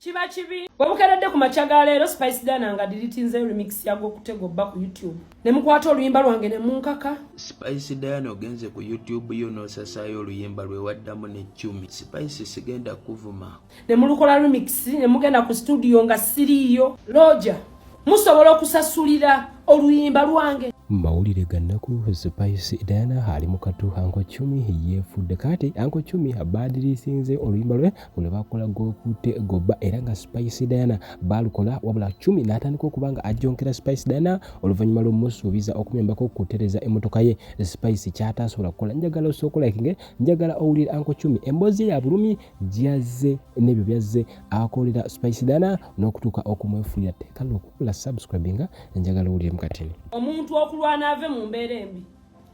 Chiba chibi. Wabukeredde ku machaga leero Spice Dana nga deletinze remix yago kutego ba ku YouTube. Ne mukwata oluyimba lwange ne munkaka. Spice Dana ogenze ku YouTube yo no sasayo oluyimba lwe waddamu ne chumi. Spice sigenda kuvuma. Ne mulukola remix ne mugenda ku studio nga siriyo. Roger, musobola okusasulira oluyimba lwange. Mawulire gannaku Spice Dana ali mukatu Anko Chumi yefudde kati Anko Chumi abadirisinze oluyimba lwe bwe bakola gokute goba era nga Spice Dana balukola wabula Chumi natandika okubanga ajonkera Spice Dana oluvanyuma lw'omusuubiza okumembako kutereza emotoka ye Spice kyatasobola kukola njagala osokola ikinge njagala owulira Anko Chumi embozi ya bulumi jyaze nebyo byazze akolera Spice Dana n'okutuuka okumwefulira tekalo okukula subscribinga njagala owulire mukatini omuntu okulwana ave mu mbeera embi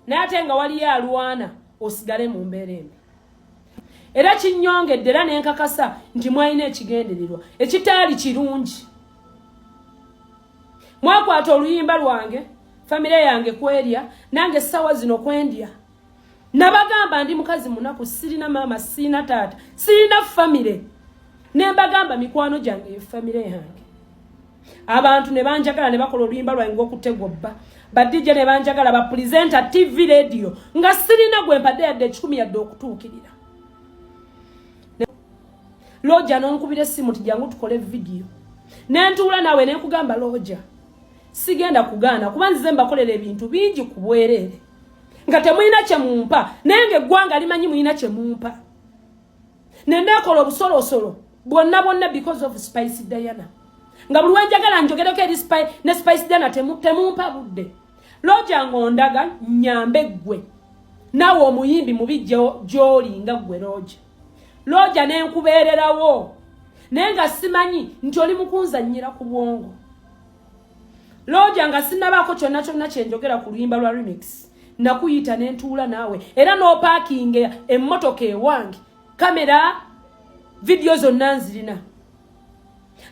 n'ate nga wali alwana osigale mu mbeera embi era kinyongedde era nenkakasa nti mwalina ekigendererwa ekitaali kirungi mwakwata oluyimba lwange famire yange kwerya nange essawa zino kwendya nabagamba ndi mukazi munaku sirina mama sirina taata sirina famire nembagamba mikwano gyange famire yange abantu ne banjagala ne bakola oluyimba lwange ng'okutegwa bba badije ne banjagala ba presenter TV radio nga sirina gwempadde yadde 10 yadde okutuukirira Roger nonkubira simu tijangu tukole video nentuula nawe nenkugamba Roger sigenda kugaana kuba nzize mbakolera ebintu bingi kubwerere nga temuyina kye mumpa nenge gwanga limanyi muyina kye mumpa nendekola obusolosolo bwonna because of Spice Diana nga buli wenjagala njogereko eri ne Spice Dana temumpa budde Roger ngondaga nyambe gwe nawe omuyimbi mubijje gy'oli nga gwe Roger nenkubeererawo nenga simanyi nti oli mukunzannyira ku bwongo Roger nga sinnabaako kyonna kyenjogera ku luyimba lwa remix nakuyita nentuula naawe era n'opaakinga emmotoka ewange kamera video zonna nzirina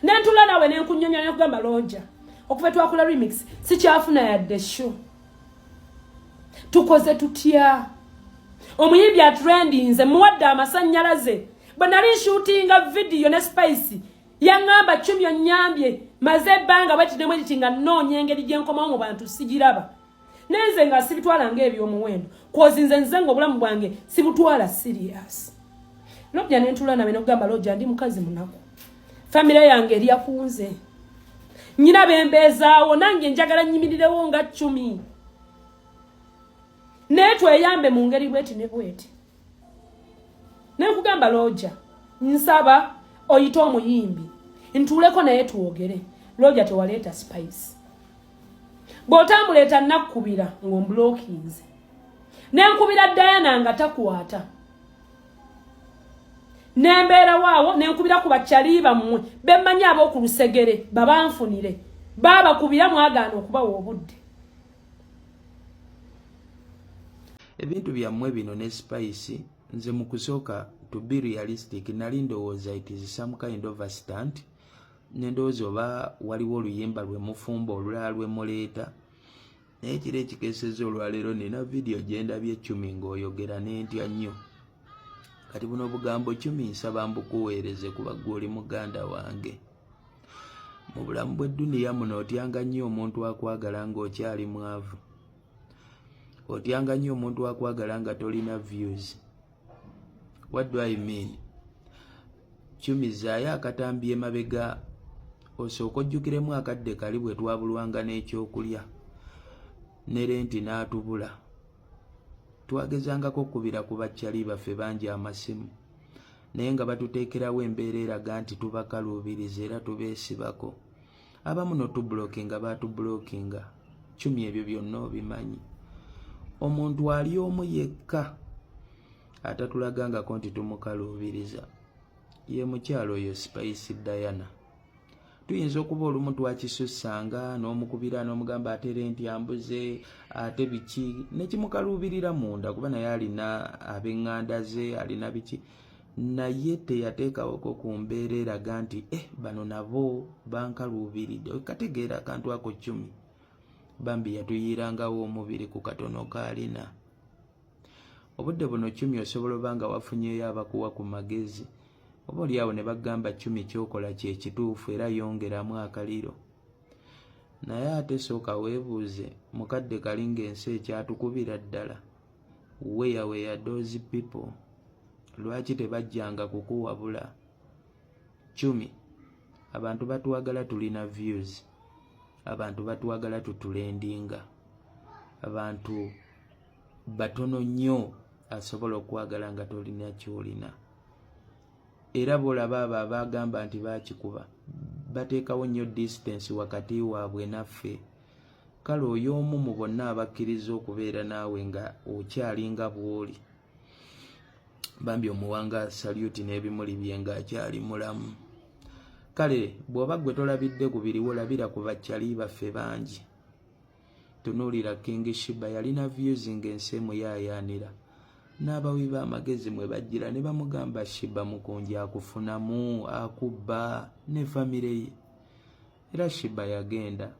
nentula nawe nenkunyonya nekugamba Roger okuva twakola remix sikyafuna yadde show tukoze tutya omuyimbi atrendinze muwadde amasannyalaze bwe nali shootinga video ne Spice yaŋŋamba Chumi onyambye maze ebbanga bwetidemu ekiti nga nnoonya engeri gye nkomawo mu bantu sigiraba nenze nga sibitwala ng'ebyomuwendo kwozinze nze ng'obulamu bwange sibutwala serious Roger nentula nawe nekugamba Roger ndi mukazi munaku famire yange eri yakunze nyina bembezaawo nange njagala nnyimirirewo nga Chumi netweyambe mu ngeri bweti ne bweti nenkugamba Roger nsaba oyita omuyimbi ntuuleko naye tuwogere Roger tewaleeta Spice bw'otamuleeta nakkubira ng'omublokinze nenkubira Diana nga takwata nembeera waawo nenkubira ku bakyali bammwe bemmanyi ab'oku lusegere babanfunire babakubira mwagaana okubawa obudde ebintu byammwe bino ne Spice nze mu kusooka to be realistic nali ndowooza it is some kind of a stunt nendowooza oba waliwo oluyimba lwe mufumba olulala lwe muleeta naye kiro ekikeeseza olwaleero nina vidiyo gye ndabye Chumi ng'oyogera n'entya nnyo kati buno bugambo Chumi nsaba mbukuweereze kuba ggwe oli muganda wange mu bulamu bw'edduniya muno otyanga nnyo omuntu akwagala ng'okyali mwavu otyanga nnyo omuntu akwagala nga tolina views. What do I mean? Chumi zaayo akatambi emabega osooka ojjukiremu akadde kali bwe twabulwanga n'ekyokulya ne renti n'atubula twagezangako okubira ku bakyali baffe bangi amasimu naye nga batuteekerawo embeera eraga nti tubakaluubiriza era tubeesibako abamu notubulokinga baatubulokinga Chumi ebyo byonna obimanyi omuntu ali omu yekka atatulagangako nti tumukaluubiriza ye mukyalo oyo Spice Diana tuyinza okuba olumu twakisussanga n'omukubira n'omugamba ate renti ambuze ate biki nekimukaluubirira munda kuba naye alina ab'eŋŋanda ze alina biki naye teyateekawoko ku mbeera eraga nti bano nabo bankaluubiridde okategeera akantu ako Chumi bambi yatuyiirangawo omubiri ku katono kaalina obudde buno Chumi osobola oba nga wafunyeyo abakuwa ku magezi oba oli awo ne bagamba 10 kyokola kye kituufu era yongeramu akaliro. Naye ate sooka weebuuze mukadde kalinga ensi ekyatukubira ddala, where those people? Lwaki tebajjanga kukuwabula? 10 abantu batuwagala tulina views, abantu batuwagala tutulendinga, abantu batono nnyo asobola okwagala nga tolina kyolina. Era bolaba abo abagamba nti bakikuba bateekawo nnyo distance wakati waabwe naffe. Kale oyo omu mu bonna abakkiriza okubeera naawe nga okyalinga bw'oli, bambi omuwanga saluti n'ebimuli bye ng'akyali mulamu. Kale bw'oba gwe tolabidde ku biriwo, labira ku bakyali baffe bangi. Tunuulira King Shiba yalina views ng'ensi emuyaayaanira, n'abawi b'amagezi mwe bajjira ne bamugamba Shiba mukunji akufunamu, akubba ne famire ye. Era Shiba yagenda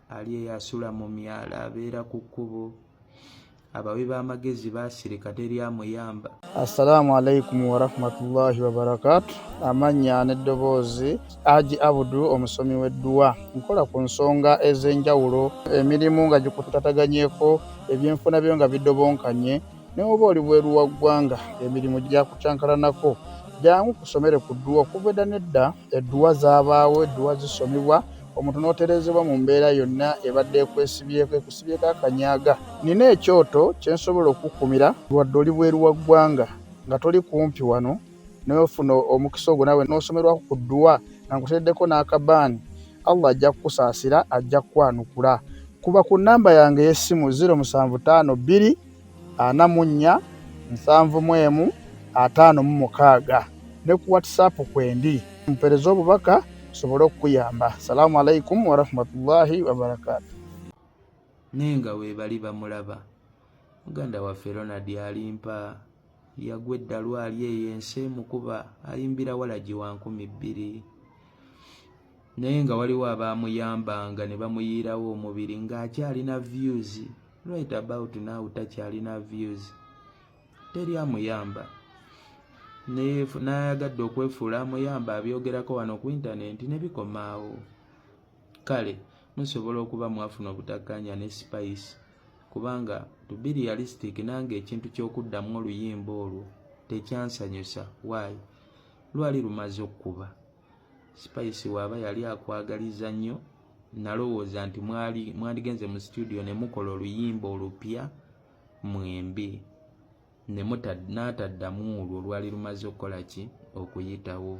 ali eyasula mu myala, abeera ku kkubo. Abawi b'amagezi baasirika teri amuyamba. Assalamu alaikum wa rahmatullahi wa barakatuh. Amanya n'eddoboozi Haji Abudu, omusomi w'edduwa. Nkola ku nsonga ez'enjawulo, emirimu nga gikutataganyeko, ebyenfuna byo nga bidobonkanye, ne oba oli bweru wa ggwanga emirimu gyakucankalanako. Jangu kusomere ku dduwa. Okuva edda n'edda edduwa zaabaawo, edduwa zisomibwa, omuntu n'oterezebwa mu mbeera yonna ebadde ekwesibyeko, ekusibyeko akanyaaga. Nina ekyoto kye nsobola okukumira wadde oli bweru wa ggwanga nga toli kumpi wano, n'ofuna omukisa ogwo nawe n'osomerwako ku dduwa nga nkuteddeko n'akabaani, Allah ajja kukusaasira, ajja kukwanukula. Kuba ku nnamba yange y'essimu 0752 44 71 56 ne ku WhatsApp kwendi. Mpereza obubaka sobolo okuyamba. Assalamu alaikum wa rahmatullahi wa barakatuh. Nenga we bali bamulaba muganda waffe Ronald alimpa yagwa eddalu ali eyense mukuba ayimbira walagi wa 200. Naye nga waliwo abaamuyambanga ne bamuyiirawo omubiri ng'akyalina views. Right about now takyalina views, teri amuyamba. N'ayagadde okwefuula amuyamba, abyogerako wano ku intaneti ne bikomaawo. Kale musobola okuba mwafuna obutakkanya ne Spice, kubanga to be realistic nange ekintu ky'okuddamu oluyimba olwo tekyansanyusa. Why? Lwali lumaze okkuba. Spice waaba yali akwagaliza nnyo, nalowooza nti mwandigenze mu studio ne mukola oluyimba olupya mwembi, n'ataddamu olwo lwali lumaze okukola ki? Okuyitawo.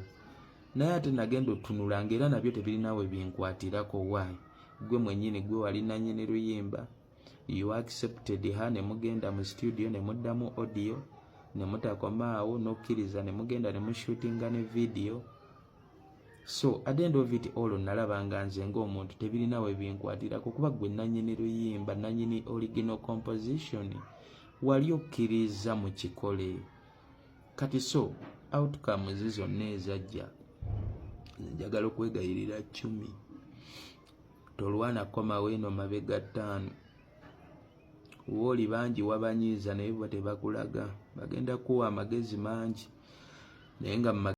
Naye ate nagenda otunula ng'era nabyo tebirinawe binkwatirako. Why? Gwe mwennyini gwe wali nannyini luyimba, you accepted her, ne mugenda mu studio ne muddamu audio, ne mutakomaawo n'okkiriza ne mugenda ne mushootinga ne video. So at the end of it all nalaba nga nze ng'omuntu tebirinawe binkwatirako, kuba gwe nannyini luyimba, nannyini original composition, wali okkiriza mu kikole. Kati so outcomes zonna ezajja, njagala okwegayirira 10. Tolwana komawo eno mabega 5. Wooli bangi wabanyiiza naye bo tebakulaga, bagenda kuwa amagezi mangi naye nga